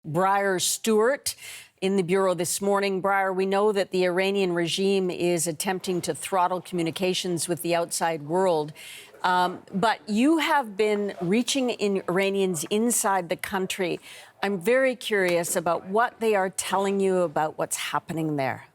Briar Stewart in the Bureau this morning. Briar, we know that the Iranian regime is attempting to throttle communications with the outside world. But you have been reaching in Iranians inside the country. I'm very curious about what they are telling you about what's happening there.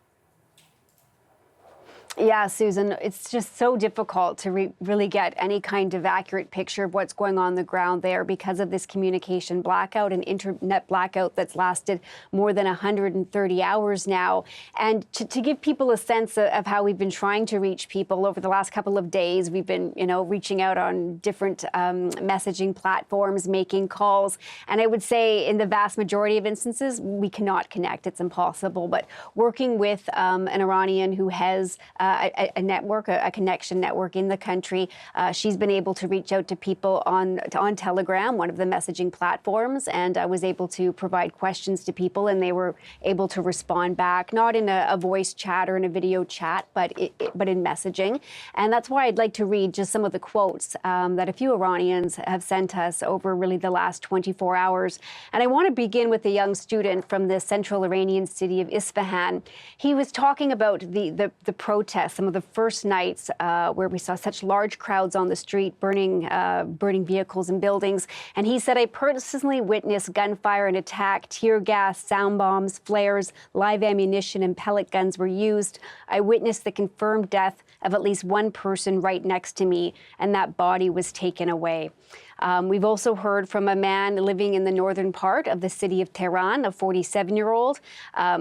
Yeah, Susan, it's just so difficult to really get any kind of accurate picture of what's going on the ground there because of this communication blackout and internet blackout that's lasted more than 130 hours now. And to give people a sense of how we've been trying to reach people over the last couple of days, we've been, reaching out on different messaging platforms, making calls. And I would say in the vast majority of instances, we cannot connect. It's impossible. But working with an Iranian who has a network, a connection network in the country. She's been able to reach out to people on Telegram, one of the messaging platforms, and I was able to provide questions to people, and they were able to respond back, not in a voice chat or in a video chat, but in messaging. And that's why I'd like to read just some of the quotes that a few Iranians have sent us over really the last 24 hours. And I want to begin with a young student from the central Iranian city of Isfahan. He was talking about the protests, some of the first nights where we saw such large crowds on the street burning vehicles and buildings. And he said, I personally witnessed gunfire and attack, tear gas, sound bombs, flares, live ammunition and pellet guns were used. I witnessed the confirmed death of at least one person right next to me, and that body was taken away. We've also heard from a man living in the northern part of the city of Tehran, a 47-year-old.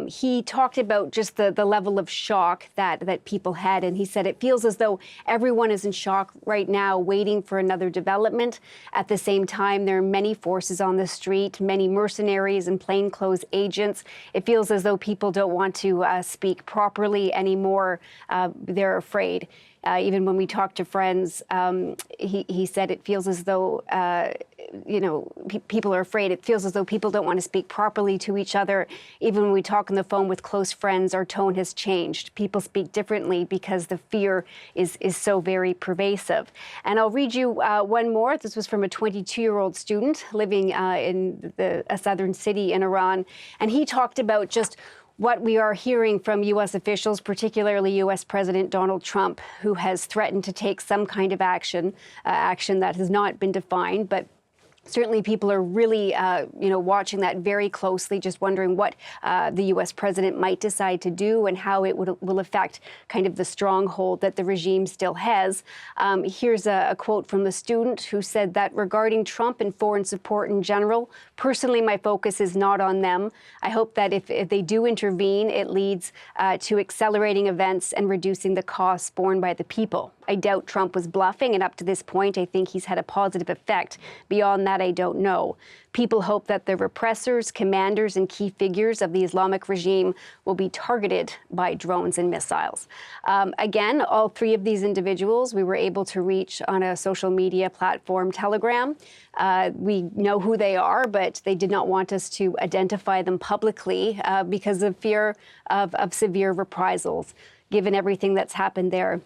He talked about just the level of shock that people had, and he said it feels as though everyone is in shock right now, waiting for another development. At the same time, there are many forces on the street, many mercenaries and plainclothes agents. It feels as though people don't want to speak properly anymore. They're afraid. Even when we talk to friends, he said it feels as though, people are afraid. It feels as though people don't want to speak properly to each other. Even when we talk on the phone with close friends, our tone has changed. People speak differently because the fear is so very pervasive. And I'll read you one more. This was from a 22-year-old student living in a southern city in Iran. And he talked about just what we are hearing from U.S. officials, particularly U.S. President Donald Trump, who has threatened to take some kind of action that has not been defined, but certainly people are really, watching that very closely, just wondering what the U.S. president might decide to do and how it will affect kind of the stronghold that the regime still has. Here's a quote from the student who said that regarding Trump and foreign support in general, personally, my focus is not on them. I hope that if they do intervene, it leads to accelerating events and reducing the costs borne by the people. I doubt Trump was bluffing, and up to this point, I think he's had a positive effect. Beyond that, I don't know. People hope that the repressors, commanders, and key figures of the Islamic regime will be targeted by drones and missiles. Again, all three of these individuals we were able to reach on a social media platform, Telegram. We know who they are, but they did not want us to identify them publicly because of fear of severe reprisals, given everything that's happened there.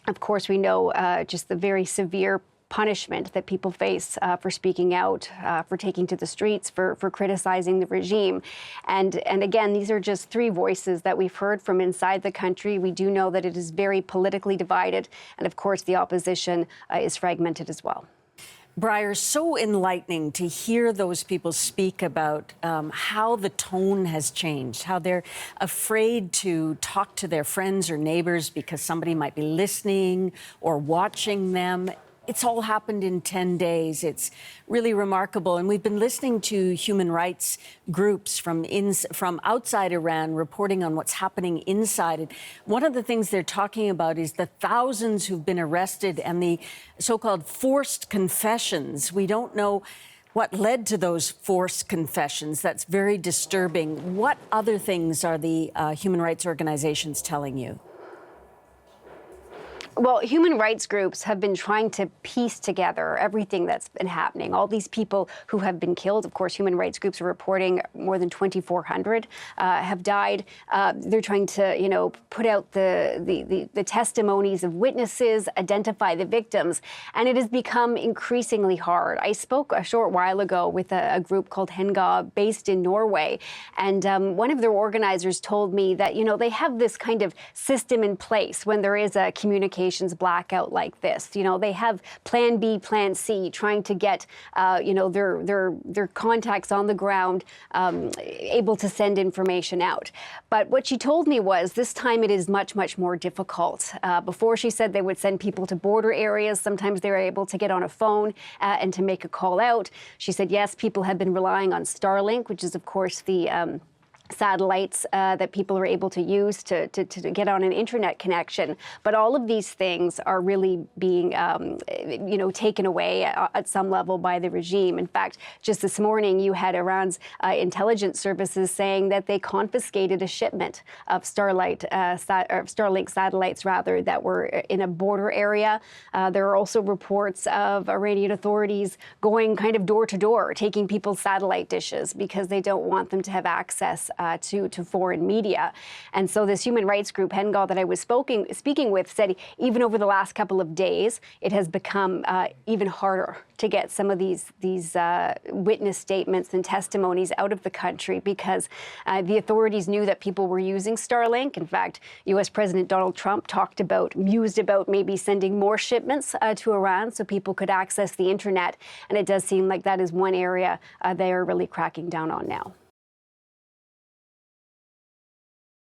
Of course, we know just the very severe punishment that people face for speaking out, for taking to the streets, for criticizing the regime. And again, these are just three voices that we've heard from inside the country. We do know that it is very politically divided. And of course, the opposition is fragmented as well. Briar, so enlightening to hear those people speak about how the tone has changed, how they're afraid to talk to their friends or neighbors because somebody might be listening or watching them. It's all happened in 10 days. It's really remarkable. And we've been listening to human rights groups from outside Iran reporting on what's happening inside it. One of the things they're talking about is the thousands who've been arrested and the so-called forced confessions. We don't know what led to those forced confessions. That's very disturbing. What other things are the human rights organizations telling you? Well, human rights groups have been trying to piece together everything that's been happening. All these people who have been killed, of course, human rights groups are reporting more than 2,400 have died. They're trying to, put out the testimonies of witnesses, identify the victims, and it has become increasingly hard. I spoke a short while ago with a group called Henga based in Norway, and one of their organizers told me that, they have this kind of system in place when there is a communications blackout like this. They have plan B, plan C, trying to get, their contacts on the ground able to send information out. But what she told me was this time it is much, much more difficult. Before, she said they would send people to border areas. Sometimes they were able to get on a phone and to make a call out. She said, yes, people have been relying on Starlink, which is, of course, the satellites that people are able to use to get on an internet connection. But all of these things are really being, taken away at some level by the regime. In fact, just this morning, you had Iran's intelligence services saying that they confiscated a shipment of Starlink satellites, that were in a border area. There are also reports of Iranian authorities going kind of door to door, taking people's satellite dishes because they don't want them to have access to foreign media. And so this human rights group, Hengal, that I was speaking with, said even over the last couple of days, it has become even harder to get some of these witness statements and testimonies out of the country because the authorities knew that people were using Starlink. In fact, U.S. President Donald Trump mused about maybe sending more shipments to Iran so people could access the internet. And it does seem like that is one area they are really cracking down on now.